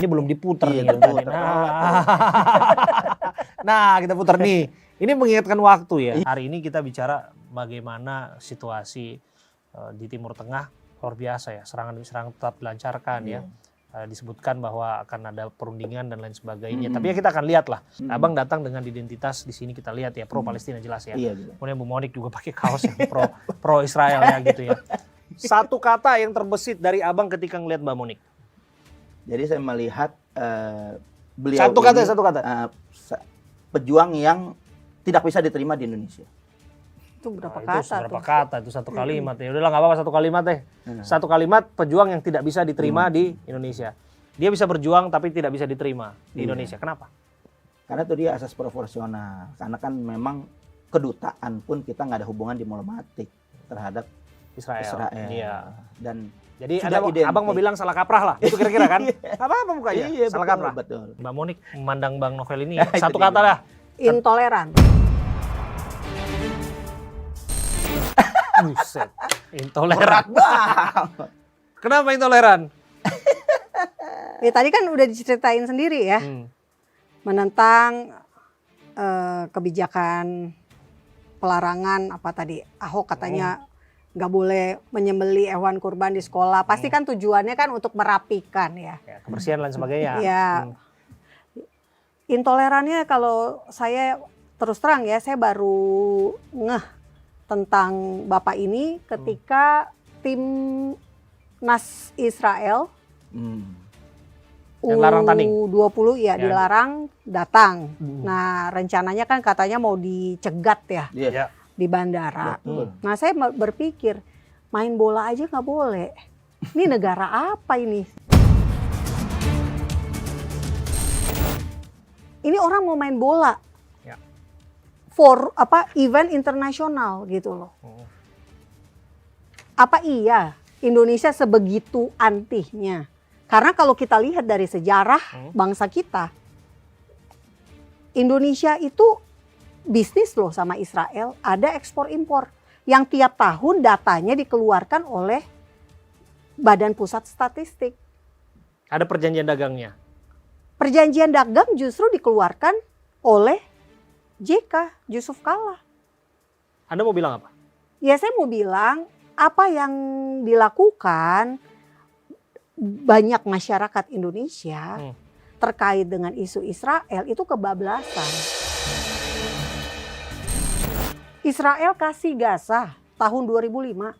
Ini belum diputar nih. Iya, puter. Nah, kita putar nih. Ini mengingatkan waktu ya. Hari ini kita bicara bagaimana situasi di Timur Tengah luar biasa ya. Serangan-serangan tetap dilancarkan ya. Disebutkan bahwa akan ada perundingan dan lain sebagainya. Tapi ya kita akan lihat lah. Abang datang dengan identitas di sini kita lihat ya pro Palestina jelas ya. Iya. Kemudian Bu Monik juga pakai kaos yang pro Israel ya gitu ya. Satu kata yang terbesit dari Abang ketika ngelihat Mbak Monik. Jadi saya melihat beliau Satu kata. Pejuang yang tidak bisa diterima di Indonesia. Itu berapa Itu kata berapa tuh? kata itu satu kalimat ya. Udahlah nggak apa-apa satu kalimat deh. Satu kalimat pejuang yang tidak bisa diterima di Indonesia. Dia bisa berjuang tapi tidak bisa diterima di Indonesia. Kenapa? Karena itu dia asas proporsional. Karena kan memang kedutaan pun kita nggak ada hubungan diplomatik terhadap Israel. Iya. Dan Jadi sudah identik. Abang mau bilang salah kaprah lah. Itu kira-kira kan? Apa mukanya? Iya, salah betul, kaprah. betul. Mbak Monik memandang Bang Novel ini Itu satu dia. kata dah. Intoleran. Buset. Intoleran. Berat banget. Kenapa intoleran? Ya tadi kan udah diceritain sendiri ya. Menentang kebijakan pelarangan apa tadi Ahok katanya nggak boleh menyembelih hewan kurban di sekolah. Pasti kan tujuannya kan untuk merapikan ya. Ya, kebersihan dan sebagainya. Ya. Intolerannya kalau saya terus terang ya, saya baru ngeh tentang Bapak ini ketika timnas Israel Yang larang tanding. U20 ya, Ya. dilarang datang. Nah, rencananya kan katanya mau dicegat ya Iya. di bandara. Betul. Nah, saya berpikir main bola aja nggak boleh. Ini negara apa ini? Ini orang mau main bola. Ya. For event internasional gitu loh. Apa iya Indonesia sebegitu antihnya? Karena kalau kita lihat dari sejarah bangsa kita, Indonesia itu bisnis loh sama Israel, ada ekspor impor yang tiap tahun datanya dikeluarkan oleh Badan Pusat Statistik. Ada perjanjian dagangnya. Perjanjian dagang justru dikeluarkan oleh JK, Yusuf Kala. Anda mau bilang apa? Ya saya mau bilang apa yang dilakukan banyak masyarakat Indonesia terkait dengan isu Israel itu kebablasan. Israel kasih Gaza tahun 2005.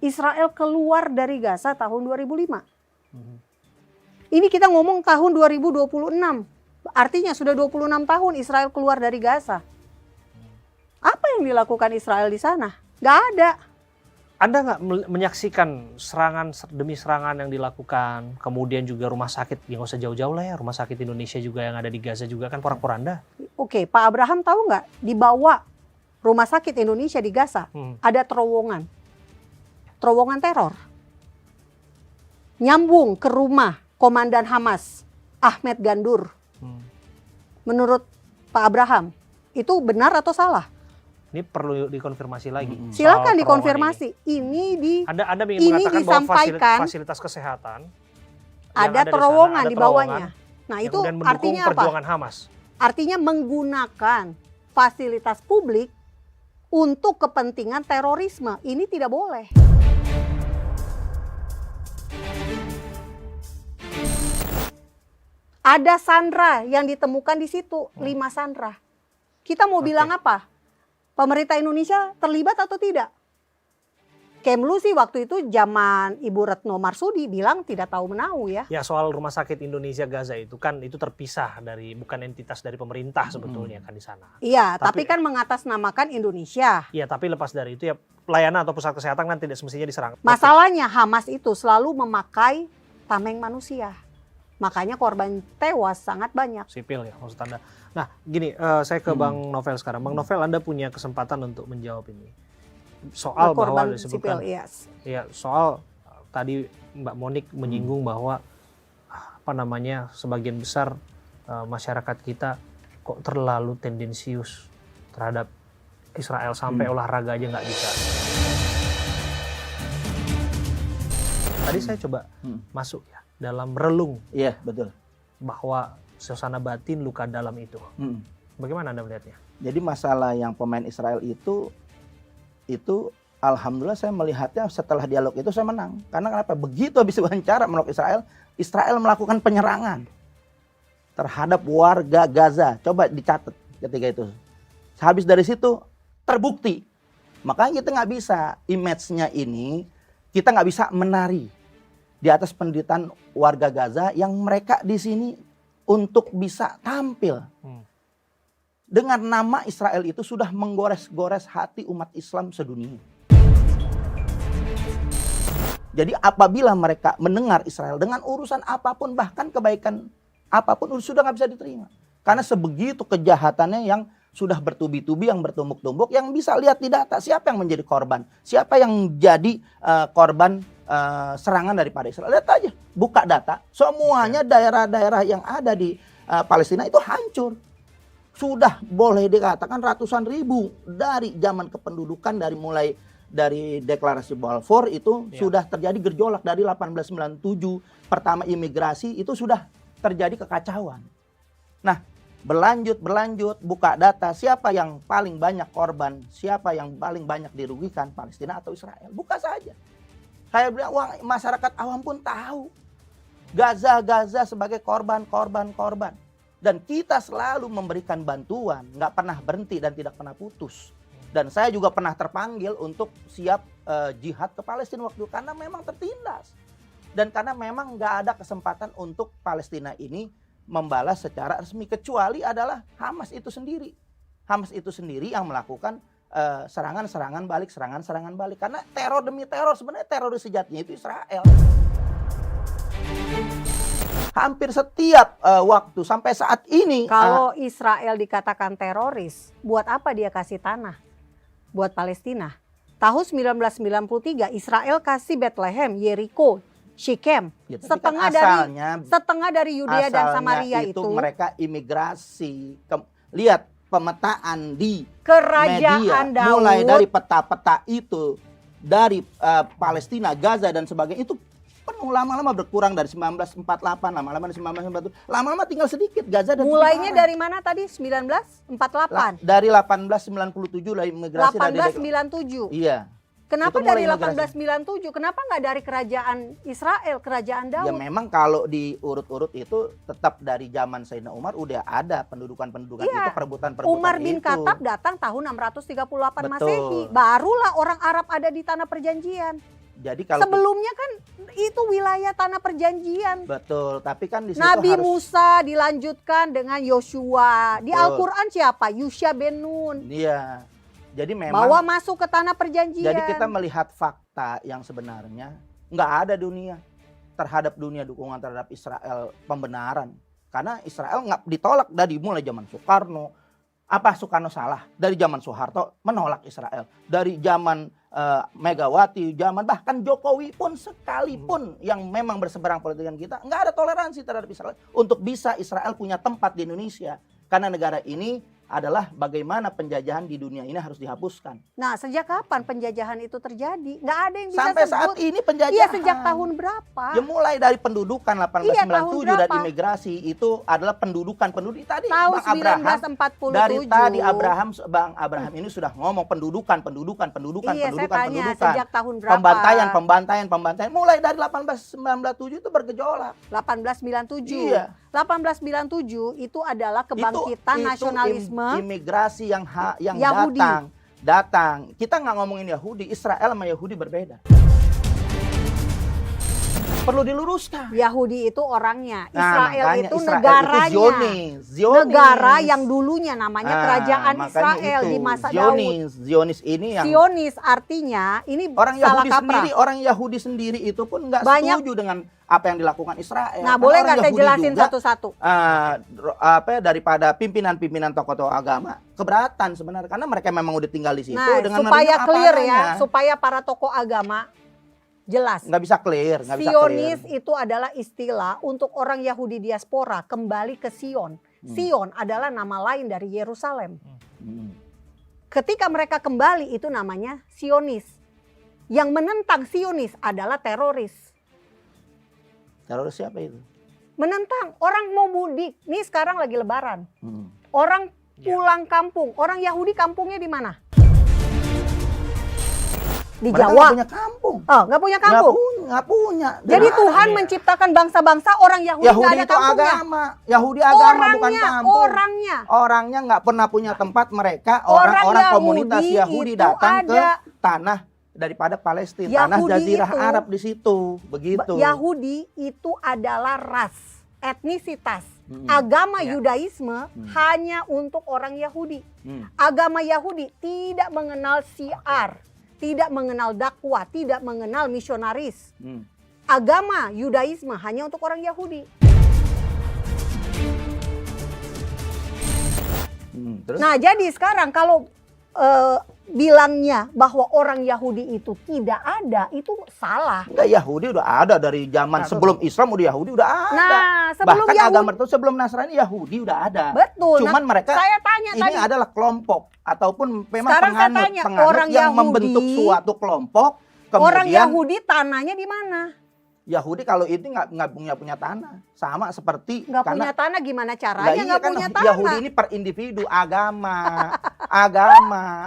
Israel keluar dari Gaza tahun 2005. Ini kita ngomong tahun 2026. Artinya sudah 26 tahun Israel keluar dari Gaza. Apa yang dilakukan Israel di sana? Gak ada. Anda nggak menyaksikan serangan demi serangan yang dilakukan, kemudian juga rumah sakit, yang nggak usah jauh-jauh lah ya, rumah sakit Indonesia juga yang ada di Gaza juga kan porak-poranda. Oke, Pak Abraham tahu nggak di bawah rumah sakit Indonesia di Gaza ada terowongan teror, nyambung ke rumah Komandan Hamas Ahmed Gandur. Menurut Pak Abraham itu benar atau salah? Ini perlu dikonfirmasi lagi. Silakan soal dikonfirmasi. Ini Anda ingin ini mengatakan bahwa disampaikan fasilitas kesehatan ada yang terowongan ada di bawahnya. Nah, yang itu kemudian mendukung artinya apa? perjuangan Hamas. Artinya menggunakan fasilitas publik untuk kepentingan terorisme. Ini tidak boleh. Ada sandra yang ditemukan di situ, 5 sandra. Kita mau bilang apa? Pemerintah Indonesia terlibat atau tidak? Kemlu sih waktu itu zaman Ibu Retno Marsudi bilang tidak tahu menahu ya. Ya soal rumah sakit Indonesia Gaza itu kan itu terpisah dari bukan entitas dari pemerintah sebetulnya kan di sana. Iya, tapi kan mengatasnamakan Indonesia. Iya, tapi lepas dari itu ya pelayanan atau pusat kesehatan kan tidak semestinya diserang. Masalahnya Hamas itu selalu memakai tameng manusia. Makanya korban tewas sangat banyak. Sipil ya maksud Anda. Nah gini, saya ke Bang Novel sekarang. Bang Novel, Anda punya kesempatan untuk menjawab ini. Soal bahwa korban disebutkan, sipil, yes. ya soal tadi Mbak Monik menyinggung bahwa sebagian besar masyarakat kita kok terlalu tendensius terhadap Israel sampai olahraga aja nggak bisa. Tadi saya coba masuk ya dalam relung Iya, betul. bahwa suasana batin luka dalam itu. Bagaimana Anda melihatnya? Jadi masalah yang pemain Israel itu alhamdulillah saya melihatnya setelah dialog itu saya menang. Karena kenapa? Begitu habis wawancara menolak Israel, Israel melakukan penyerangan terhadap warga Gaza. Coba dicatat ketika itu. Habis dari situ terbukti. Makanya kita nggak bisa, image-nya ini kita nggak bisa menari di atas penderitaan warga Gaza yang mereka di sini untuk bisa tampil. Dengan nama Israel itu sudah menggores-gores hati umat Islam sedunia. Jadi apabila mereka mendengar Israel dengan urusan apapun, bahkan kebaikan apapun sudah nggak bisa diterima. Karena sebegitu kejahatannya yang sudah bertubi-tubi, yang bertumbuk-tumbuk, yang bisa lihat di data siapa yang menjadi korban, siapa yang jadi korban serangan daripada Israel. Lihat aja, buka data, semuanya daerah-daerah yang ada di Palestina itu hancur. Sudah boleh dikatakan ratusan ribu dari zaman kependudukan, dari deklarasi Balfour itu sudah terjadi gejolak dari 1897, pertama imigrasi itu sudah terjadi kekacauan. Nah, berlanjut, buka data, siapa yang paling banyak korban, siapa yang paling banyak dirugikan, Palestina atau Israel. Buka saja. Saya bilang, wah, masyarakat awam pun tahu. Gaza sebagai korban. Dan kita selalu memberikan bantuan, nggak pernah berhenti dan tidak pernah putus. Dan saya juga pernah terpanggil untuk siap jihad ke Palestina waktu itu, karena memang tertindas. Dan karena memang nggak ada kesempatan untuk Palestina ini membalas secara resmi, kecuali adalah Hamas itu sendiri. Hamas itu sendiri yang melakukan serangan balik. Karena teror demi teror, sebenarnya teroris sejatinya itu Israel. Hampir setiap waktu sampai saat ini. Kalau Israel dikatakan teroris, buat apa dia kasih tanah buat Palestina? Tahun 1993 Israel kasih Bethlehem, Jericho, Shechem, Ya, setengah dari Yudea dan Samaria itu mereka imigrasi. Lihat pemetaan di kerajaan media, Daud, mulai dari peta-peta itu dari Palestina, Gaza dan sebagainya itu penuh, lama-lama berkurang dari 1948, lama-lama dari 1947, lama-lama tinggal sedikit Gaza dan mulainya dari mana tadi? 1948. Dari 1897 lah imigrasi. 1897. Iya. Kenapa Itu mulai dari imigrasi. 1897? Kenapa nggak dari kerajaan Israel, kerajaan Daud? Ya memang kalau diurut-urut itu tetap dari zaman Sayyidina Umar udah ada pendudukan-pendudukan itu, perebutan-perebutan Umar bin itu. Khattab datang tahun 638 Betul. Masehi. Barulah orang Arab ada di tanah perjanjian. Jadi kalau sebelumnya kan itu wilayah tanah perjanjian. betul, tapi kan di situ Nabi harus, Musa dilanjutkan dengan Yosua. Di Betul. Al-Quran siapa? Yusha bin Nun. Iya. Jadi memang Bawa masuk ke tanah perjanjian. jadi kita melihat fakta yang sebenarnya nggak ada terhadap dunia dukungan terhadap Israel pembenaran. Karena Israel nggak ditolak dari mulai zaman Soekarno. Apa Soekarno salah? Dari zaman Soeharto menolak Israel. Dari zaman Megawati, zaman bahkan Jokowi pun sekalipun yang memang berseberang politik dengan kita, nggak ada toleransi terhadap Israel untuk bisa Israel punya tempat di Indonesia. Karena negara ini adalah bagaimana penjajahan di dunia ini harus dihapuskan. Nah, sejak kapan penjajahan itu terjadi? Nggak ada yang bisa Sampai sebut. saat ini penjajahan. Iya, sejak tahun berapa? Ya mulai dari pendudukan 1897 Iya, dan tahun imigrasi itu adalah pendudukan tadi tahun Bang Abraham 1947. dari tadi Bang Abraham ini sudah ngomong pendudukan. Iya, saya tanya sejak tahun berapa? Pembantaian mulai dari 1897 itu bergejolak. 1897. Iya. 1897 itu adalah kebangkitan Itu nasionalisme imigrasi yang Yahudi. datang. Kita nggak ngomongin Yahudi, Israel sama Yahudi berbeda. Perlu diluruskan. Yahudi itu orangnya, Nah, Israel makanya itu Israel negaranya. itu Zionis. Negara yang dulunya namanya kerajaan makanya Israel itu, di masa Daud. Zionis ini yang Zionis artinya ini orang salah Yahudi kaprah. sendiri, orang Yahudi sendiri itu pun nggak Banyak- setuju dengan apa yang dilakukan Israel. Nah, Karena boleh orang nggak saya Yahudi jelasin juga, satu-satu? Daripada pimpinan-pimpinan tokoh-tokoh agama keberatan sebenarnya karena mereka memang udah tinggal di situ Nah, dengan supaya menerima apa clear ya, adanya. supaya para tokoh agama jelas. Nggak bisa clear. Zionis itu adalah istilah untuk orang Yahudi diaspora kembali ke Sion. Sion adalah nama lain dari Yerusalem. Ketika mereka kembali itu namanya Zionis. Yang menentang Zionis adalah teroris. Teroris siapa itu? Menentang orang mau mudik. Nih sekarang lagi Lebaran. Orang Ya. pulang kampung. Orang Yahudi kampungnya di mana? Di Mereka Jawa. nggak punya kampung. Oh, nggak punya kampung. Nggak punya. Jadi Dan Tuhan Iya. menciptakan bangsa-bangsa, orang Yahudi nggak Yahudi ada itu kampungnya. agama. Yahudi agama bukan kampung. Orangnya. Orangnya nggak pernah punya tempat mereka. Orang Orang-orang Yahudi komunitas Yahudi itu datang ke ada. tanah daripada Palestina, tanah Yahudi Jazirah itu- Arab di situ, begitu. Yahudi itu adalah ras, etnisitas. Mm-mm. Agama Ya. Yudaisme hanya untuk orang Yahudi. Hmm. Agama Yahudi tidak mengenal syiar, tidak mengenal dakwah, tidak mengenal misionaris. Hmm. Agama Yudaisme hanya untuk orang Yahudi. Terus? Nah, jadi sekarang kalau bilangnya bahwa orang Yahudi itu tidak ada, itu salah. Enggak, Yahudi udah ada dari zaman Nah, sebelum Islam udah Yahudi udah ada. Nah, sebelum Bahkan Yahudi, agama itu sebelum Nasrani Yahudi udah ada. betul. Cuman mereka saya tanya ini tadi, adalah kelompok ataupun memang Sekarang saya penganut, tanya, penganut orang yang Yahudi- membentuk suatu kelompok. orang Kemudian Yahudi tanahnya di mana? Yahudi kalau itu nggak punya tanah, sama seperti Nggak karena punya tanah, gimana lah caranya iya nggak kan punya tanah? Yahudi ini per individu, agama,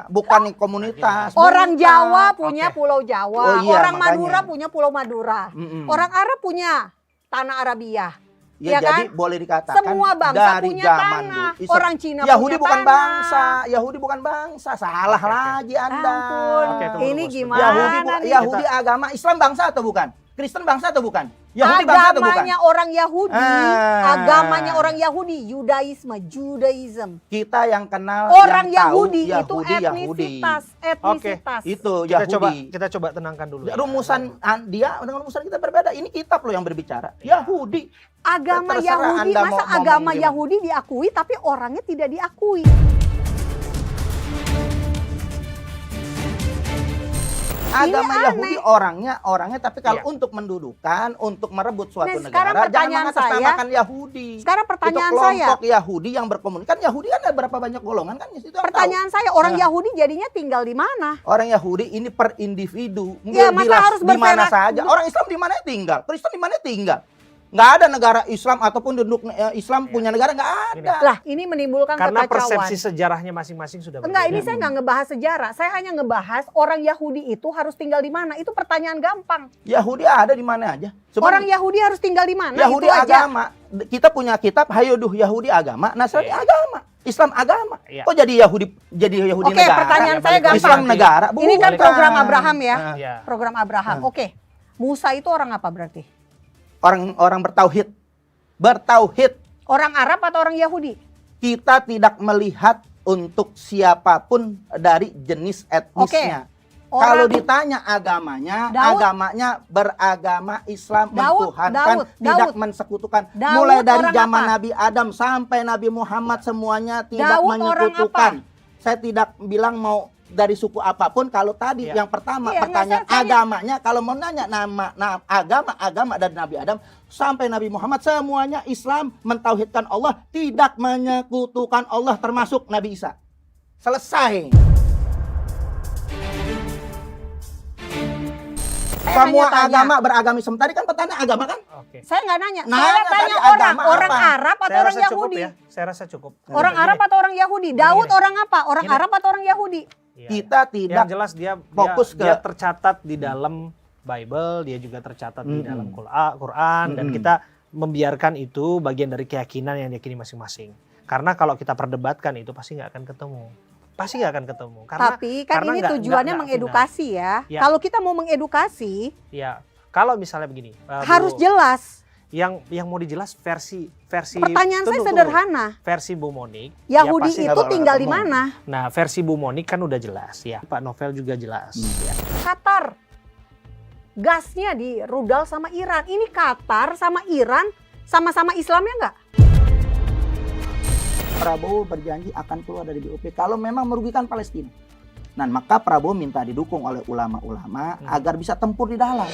bukan komunitas. Orang bukan. Jawa punya Oke. Pulau Jawa, Oh iya, orang makanya. Madura punya Pulau Madura, Mm-mm. orang Arab punya tanah Arabiah. Ya, ya jadi kan? boleh dikatakan Semua bangsa dari punya zaman tanah. dulu. Orang Cina Yahudi punya bukan tanah. bangsa, Yahudi bukan bangsa, salah Oke, oke. lagi Anda. Ampun, Oke, tunggu, ini tunggu, gimana sebentar. nih? Yahudi agama, Islam bangsa atau bukan? Kristen bangsa atau bukan? Yahudi bangsa atau bukan? Agamanya orang Yahudi, Ah. agamanya orang Yahudi, Yudaisme, Judaism. Kita yang kenal Orang yang tahu Yahudi itu Yahudi. etnisitas. Itu Kita Yahudi. coba tenangkan dulu. ya. Rumusan dia dengan rumusan kita berbeda. Ini kitab loh yang berbicara. Yahudi. Agama Terserah Yahudi, Anda masa mau agama ngomong gimana. Yahudi diakui tapi orangnya tidak diakui? Agama aneh. Yahudi orangnya tapi kalau Iya. untuk mendudukan, untuk merebut suatu Nah, sekarang negara, jangan pertanyaan mengatasnamakan Yahudi. Sekarang pertanyaan itu saya, kelompok Yahudi yang berkomunikasi. Kan Yahudi kan ada berapa banyak golongan kan? Itu yang pertanyaan saya, orang Nah. Yahudi jadinya tinggal di mana? tahu. Orang Yahudi ini per individu. Ya, masa Jelas harus di mana berserak- saja. Orang Islam di mana tinggal? Kristen di mana tinggal? Nggak ada negara Islam ataupun duduk Islam punya negara, nggak ada. Lah, ini menimbulkan Karena kekacauan. persepsi sejarahnya masing-masing sudah Enggak, berbeda. ini saya nggak ngebahas sejarah. Saya hanya ngebahas orang Yahudi itu harus tinggal di mana. Itu pertanyaan gampang. Yahudi ada di mana aja. Cuman Orang Yahudi harus tinggal di mana? Yahudi itu aja. agama. Kita punya kitab Hayuduh Yahudi agama, Nasrani Iya. agama, Islam agama. Iya. Kok jadi Yahudi Oke, negara? pertanyaan Ya, saya balik gampang. Islam negara. Ini kan Bukan. program Abraham ya. Nah, Ya. Program Abraham. Nah. Oke. Musa itu orang apa berarti? Orang bertauhid. Bertauhid. Orang Arab atau orang Yahudi? Kita tidak melihat untuk siapapun dari jenis etnisnya. Kalau ditanya agamanya, Daud. agamanya beragama Islam, Daud, mentuhankan, Daud, tidak Daud. mensekutukan. Daud Mulai dari orang zaman apa? Nabi Adam sampai Nabi Muhammad semuanya tidak Daud orang menyekutukan. Saya tidak bilang mau dari suku apapun. Kalau tadi Iya. yang pertama Iya, pertanyaan saya tanya. agamanya, kalau mau nanya agama dari Nabi Adam sampai Nabi Muhammad semuanya Islam, mentauhidkan Allah, tidak menyekutukan Allah, termasuk Nabi Isa. Selesai. Saya Semua hanya tanya. agama beragamisme. Tadi kan pertanyaan agama kan? Oke. Saya nggak nanya. Nanya Saya tanya tadi orang. agama Orang apa? Arab atau Saya orang rasa cukup Yahudi? ya. Saya rasa cukup. Orang Gini, Arab atau orang Yahudi? Gini, Daud gini. orang apa? Orang Gini. Arab atau orang Yahudi? Iya. Kita tidak Yang jelas dia fokus dia ke- tercatat di dalam Bible, dia juga tercatat di Mm-mm. dalam Quran, dan Mm-mm. kita membiarkan itu bagian dari keyakinan yang diyakini masing-masing. Karena kalau kita perdebatkan itu pasti nggak akan ketemu. Pasti nggak akan ketemu. Karena Tapi kan karena ini nggak- tujuannya nggak mengedukasi ya. Ya. Kalau kita mau mengedukasi, ya kalau misalnya begini, harus Bu, jelas. yang mau dijelas versi Pertanyaan saya tunggu. sederhana. Versi Bu Monik. Yahudi pasti itu nggak bakal tinggal di ketemu. mana? Nah, versi Bu Monik kan udah jelas ya. Pak Novel juga jelas ya. Qatar. Gasnya di rudal sama Iran. Ini Qatar sama Iran sama-sama Islamnya nggak? Prabowo berjanji akan keluar dari BOP kalau memang merugikan Palestina. Nah, maka Prabowo minta didukung oleh ulama-ulama agar bisa tempur di dalam.